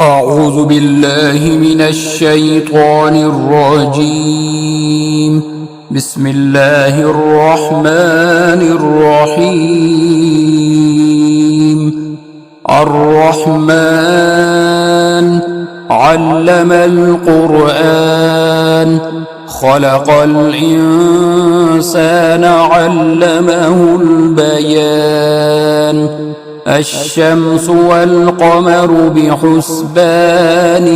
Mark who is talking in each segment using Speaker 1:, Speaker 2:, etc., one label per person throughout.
Speaker 1: أعوذ بالله من الشيطان الرجيم. بسم الله الرحمن الرحيم. الرحمن علم القرآن خلق الإنسان علمه البيان. الشمس والقمر بحسبان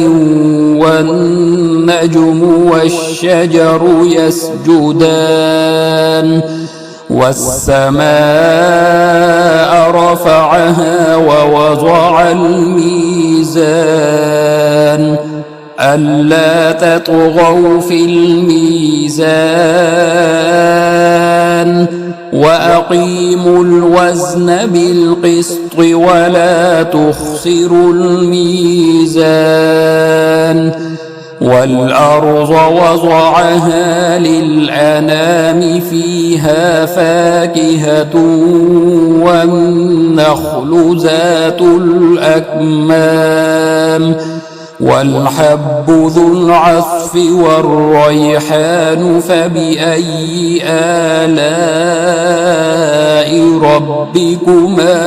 Speaker 1: والنجم والشجر يسجدان والسماء رفعها ووضع الميزان ألا تطغوا في الميزان وأقيموا الوزن بالقسط ولا تخسروا الميزان. والأرض وضعها للأنام فيها فاكهة والنخل ذات الأكمام والحب ذو العصف والريحان فبأي آلاء ربكما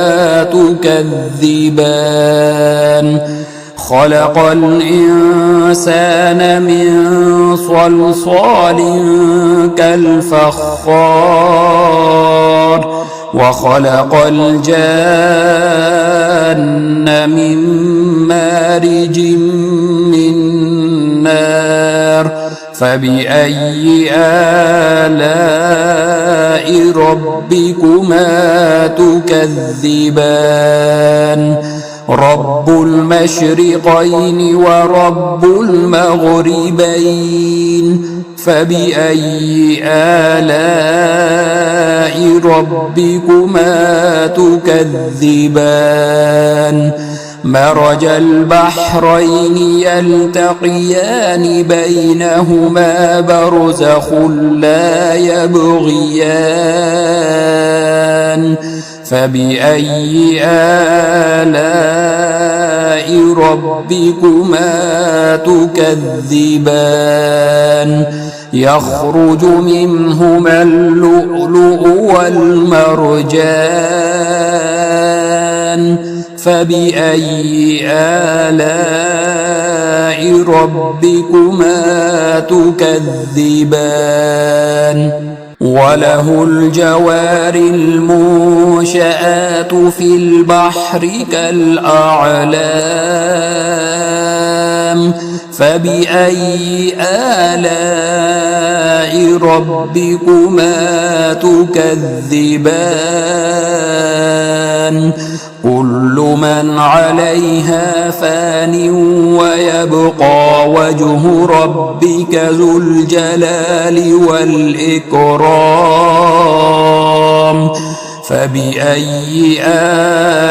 Speaker 1: تكذبان. خلق الإنسان من صلصال كالفخار وخلق الجان من مارج من نار فبأي آلاء ربكما تكذبان. رب المشرقين ورب المغربين فبأي آلاء ربكما تكذبان. مرج البحرين يلتقيان بينهما برزخ لا يبغيان فبأي آلاء ربكما تكذبان. يخرج منهما اللؤلؤ والمرجان فبأي آلاء ربكما تكذبان. وله الجوار المنشآت في البحر كالأعلام فبأي آلاء ربكما تكذبان. كل من عليها فان ويبقى وجه ربك ذو الجلال والإكرام فبأي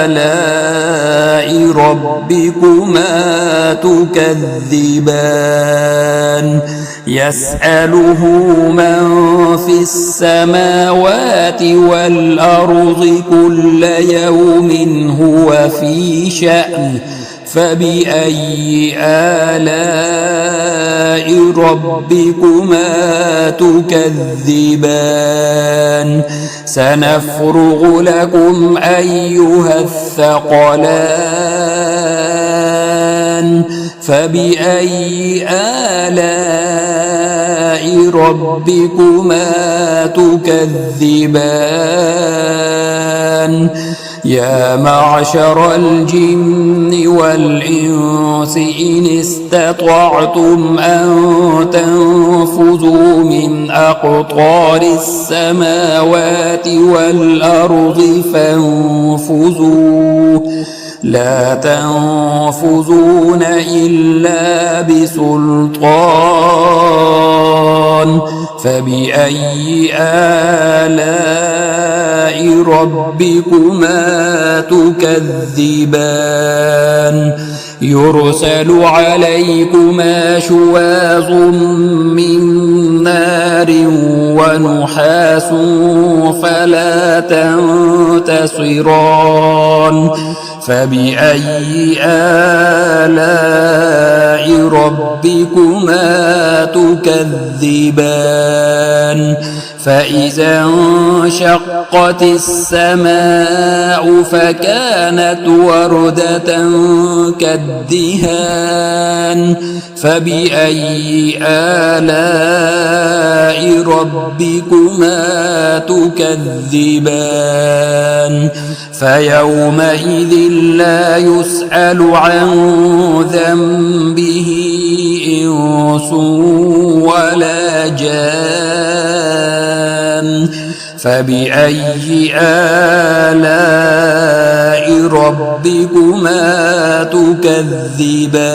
Speaker 1: آلاء ربكما تكذبان. يسأله من في السماوات والأرض كل يوم هو في شأن فبأي آلاء ربكما تكذبان. سنفرغ لكم أيها الثقلان فبأي آلاء ربكما تكذبان. يا معشر الجن والإنس إن استطعتم أن تنفذوا من أقطار السماوات والأرض فانفذوا لا تنفذون إلا بسلطان فبأي آلاء ربكما تكذبان. يرسل عليكما شواظ من نار ونحاس فلا تنتصران فبأي آلاء ربكما تكذبان فإذا انشقت السماء فكانت وردة كالدهان فبأي آلاء ربكما تكذبان فيومئذ لا يسأل عن ذنبه إنس ولا جان فبأي آلاء ربكما تكذبان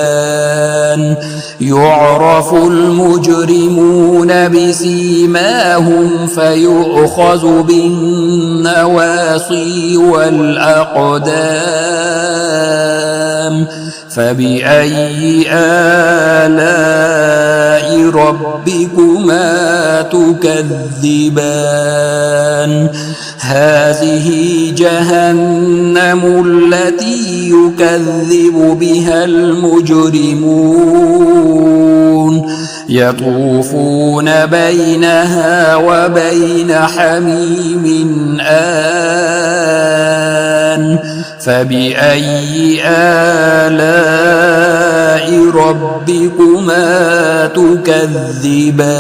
Speaker 1: يعرف المجرمون بسيماهم فيؤخذ بالنواصي والأقدام فبأي آلاء ربكما تكذبان هذه جهنم التي يكذب بها المجرمون يطوفون بينها وبين حميم آن فبأي آلاء ربكما تكذبان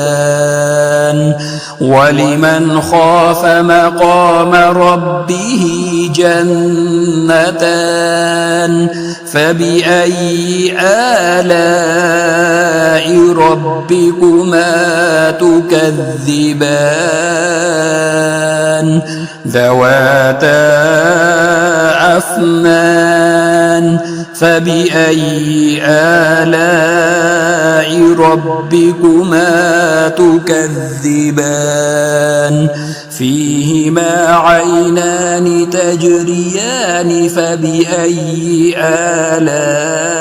Speaker 1: ولمن خاف مقام ربه جنتان فبأي آلاء ربكما تكذبان ذواتا أفنان فبأي آلاء ربكما تكذبان فيهما عينان تجريان فبأي آلاء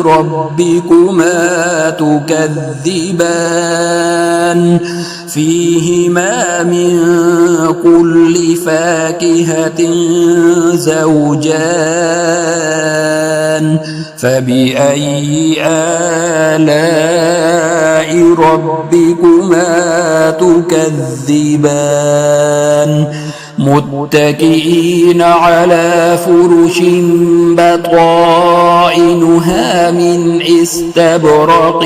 Speaker 1: ربكما تكذبان فيهما من كل فاكهة زوجان فبأي آلاء ربكما تكذبان متكئين على فرش بطائنها من استبرق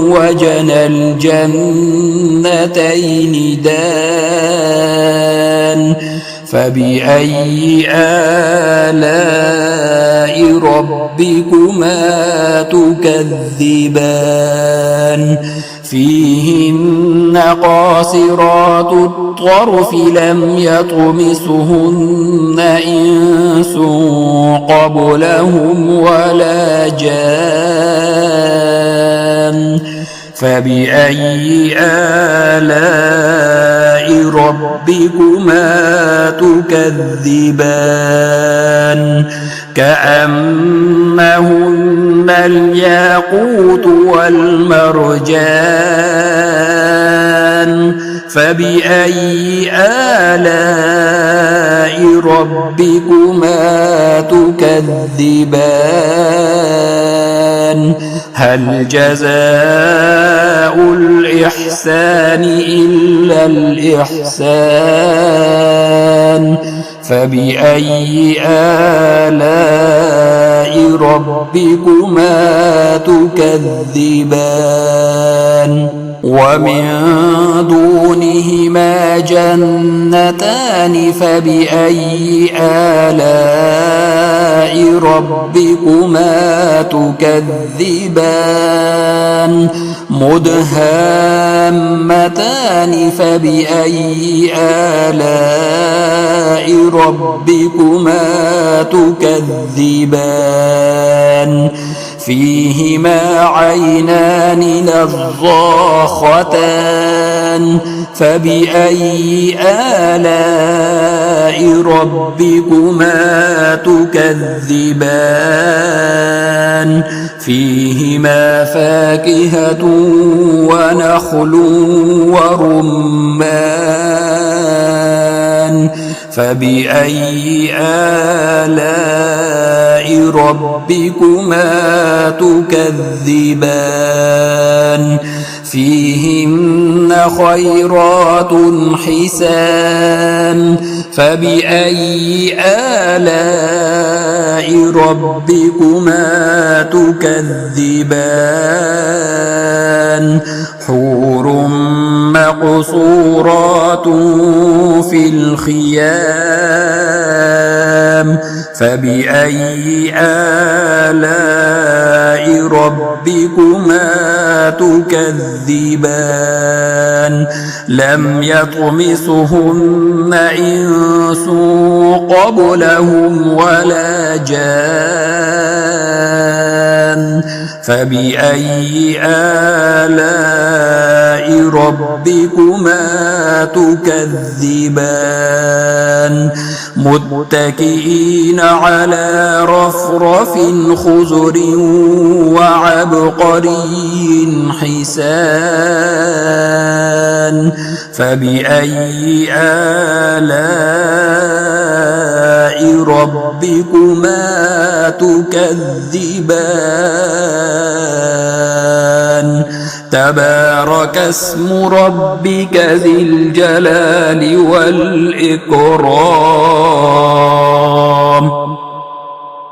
Speaker 1: وجنى الجنتين دان فبأي آلاء ربكما تكذبان فيهن قاصرات الطرف لم يطمثهن إنس قبلهم ولا جان فبأي آلاء ربكما تكذبان كأنهن الياقوت والمرجان فبأي آلاء ربكما تكذبان هل جزاء الإحسان إلا الإحسان فبأي آلاء ربكما تكذبان ومن دونهما جنتان فبأي آلاء ربكما تكذبان مدهامتان فبأي آلاء ربكما تكذبان فيهما عينان نضاختان فبأي آلاء ربكما تكذبان فيهما فاكهة ونخل ورمان فبأي آلاء ربكما تكذبان فيهن خيرات حسان فبأي آلاء ربكما تكذبان حور مقصورات في الخيام فبأي آلاء ربكما تكذبان لم يطمثهن إنس قبلهم ولا جان فبأي آلاء ربكما تكذبان متكئين على رفرف خضر وعبقري حسان فبأي آلاء ربكما تكذبان تبارك اسم ربك ذي الجلال والإكرام